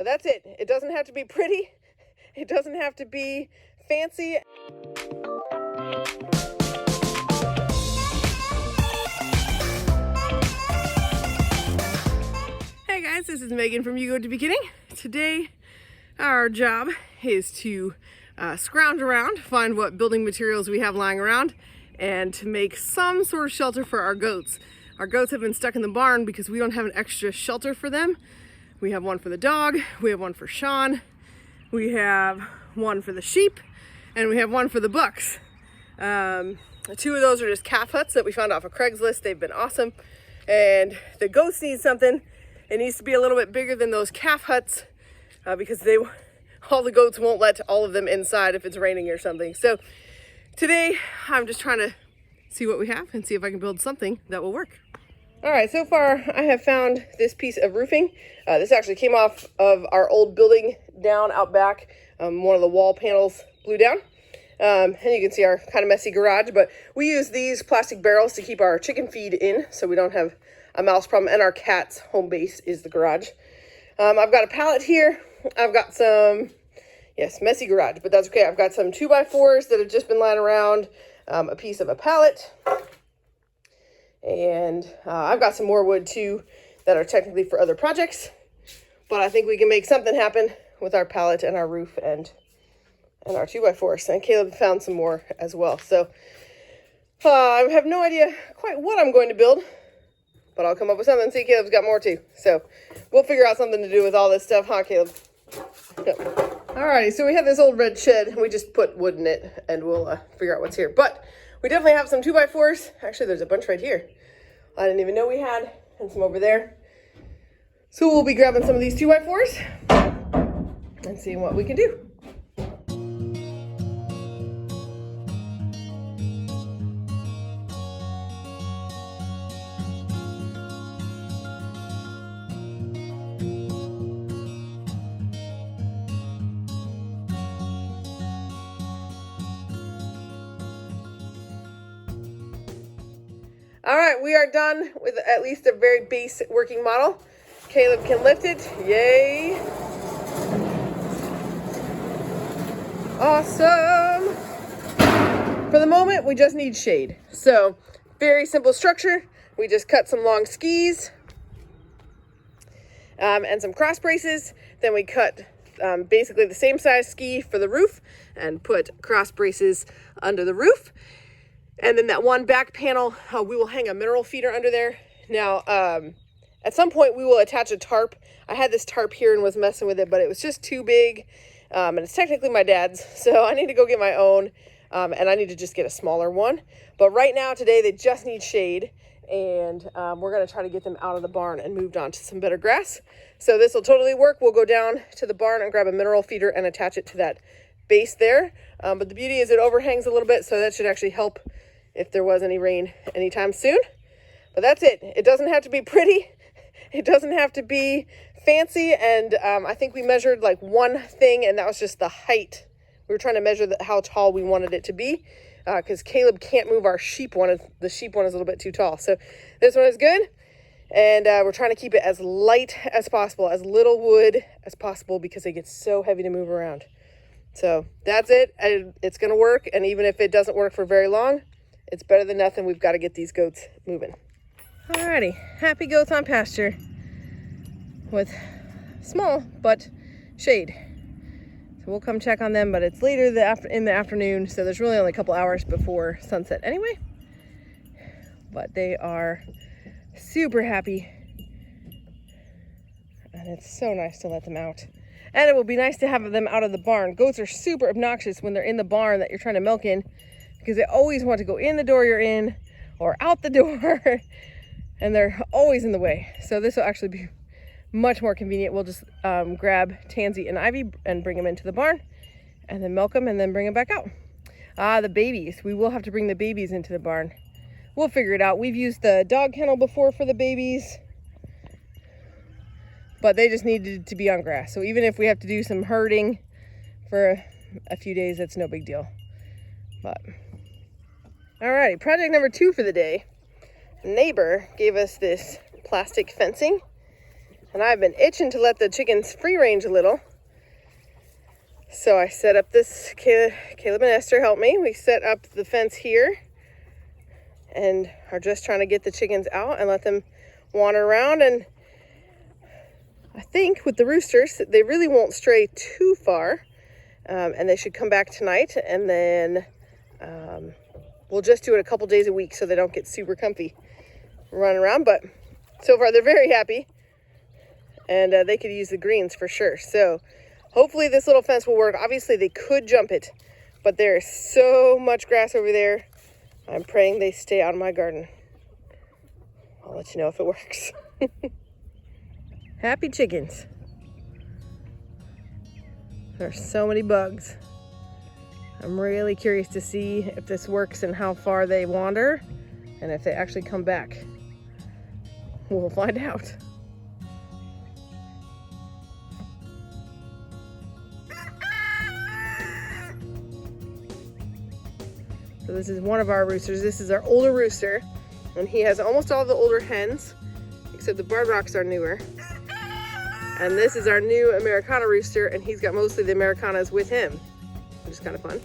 But that's it. It doesn't have to be pretty. It doesn't have to be fancy. Hey guys, this is Megan from You Go to Beginning. Today, our job is to scrounge around, find what building materials we have lying around, and to make some sort of shelter for our goats. Our goats have been stuck in the barn because we don't have an extra shelter for them. We have one for the dog, we have one for Sean, we have one for the sheep, and we have one for the bucks. Two of those are just calf huts that we found off of Craigslist. They've been awesome. And the goats need something. It needs to be a little bit bigger than those calf huts because all the goats won't let all of them inside if it's raining or something. So today I'm just trying to see what we have and see if I can build something that will work. All right, so far I have found this piece of roofing. This actually came off of our old building down out back. One of the wall panels blew down. And you can see our kind of messy garage, but we use these plastic barrels to keep our chicken feed in so we don't have a mouse problem, and our cat's home base is the garage. I've got a pallet here. I've got some, yes, messy garage, but that's okay. I've got some 2x4s that have just been lying around, a piece of a pallet, and I've got some more wood too that are technically for other projects, but I think we can make something happen with our pallet and our roof and our 2x4s. And Caleb found some more as well. So I have no idea quite what I'm going to build, but I'll come up with something. See, Caleb's got more too. So we'll figure out something to do with all this stuff, huh, Caleb? Yep. Alrighty, so we have this old red shed, and we just put wood in it, and we'll figure out what's here. But we definitely have some 2x4s. Actually, there's a bunch right here. I didn't even know we had, and some over there. So we'll be grabbing some of these 2x4s and seeing what we can do. All right, we are done with at least a very base working model. Caleb can lift it. Yay. Awesome. For the moment, we just need shade. So, very simple structure. We just cut some long skis and some cross braces. Then we cut basically the same size ski for the roof and put cross braces under the roof. And then that one back panel, we will hang a mineral feeder under there. Now, at some point we will attach a tarp. I had this tarp here and was messing with it, but it was just too big. And it's technically my dad's, so I need to go get my own. And I need to just get a smaller one. But right now, today, they just need shade. And we're going to try to get them out of the barn and moved on to some better grass. So this will totally work. We'll go down to the barn and grab a mineral feeder and attach it to that base there. But the beauty is it overhangs a little bit, so that should actually help if there was any rain anytime soon. But that's it. It doesn't have to be pretty. It doesn't have to be fancy. And I think we measured like one thing, and that was just the height. We were trying to measure how tall we wanted it to be because Caleb can't move our sheep one. The sheep one is a little bit too tall. So this one is good. And we're trying to keep it as light as possible, as little wood as possible, because it gets so heavy to move around. So that's it. It's going to work. And even if it doesn't work for very long, it's better than nothing. We've got to get these goats moving. Alrighty, happy goats on pasture with small but shade. So we'll come check on them, but it's later in the afternoon, so there's really only a couple hours before sunset anyway. But they are super happy, and it's so nice to let them out. And it will be nice to have them out of the barn. Goats are super obnoxious when they're in the barn that you're trying to milk in, because they always want to go in the door you're in or out the door, and they're always in the way. So this will actually be much more convenient. We'll just grab Tansy and Ivy and bring them into the barn and then milk them and then bring them back out. The babies. We will have to bring the babies into the barn. We'll figure it out. We've used the dog kennel before for the babies, but they just needed to be on grass. So even if we have to do some herding for a few days, that's no big deal. But alrighty, project number 2 for the day. A neighbor gave us this plastic fencing, And I've been itching to let the chickens free range a little. So I set up this, Caleb and Esther helped me. We set up the fence here and are just trying to get the chickens out and let them wander around. And I think with the roosters, they really won't stray too far. And they should come back tonight, and then we'll just do it a couple days a week so they don't get super comfy running around. But so far they're very happy, and they could use the greens for sure. So hopefully this little fence will work. Obviously they could jump it, but there's so much grass over there. I'm praying they stay out of my garden. I'll let you know if it works. Happy chickens. There's so many bugs. I'm really curious to see if this works and how far they wander and if they actually come back. We'll find out. So this is one of our roosters. This is our older rooster, and he has almost all the older hens, except the Barred Rocks are newer. And this is our new Americana rooster, and he's got mostly the Americanas with him, which is kind of fun.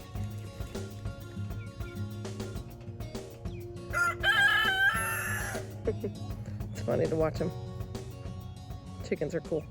It's funny to watch them. Chickens are cool.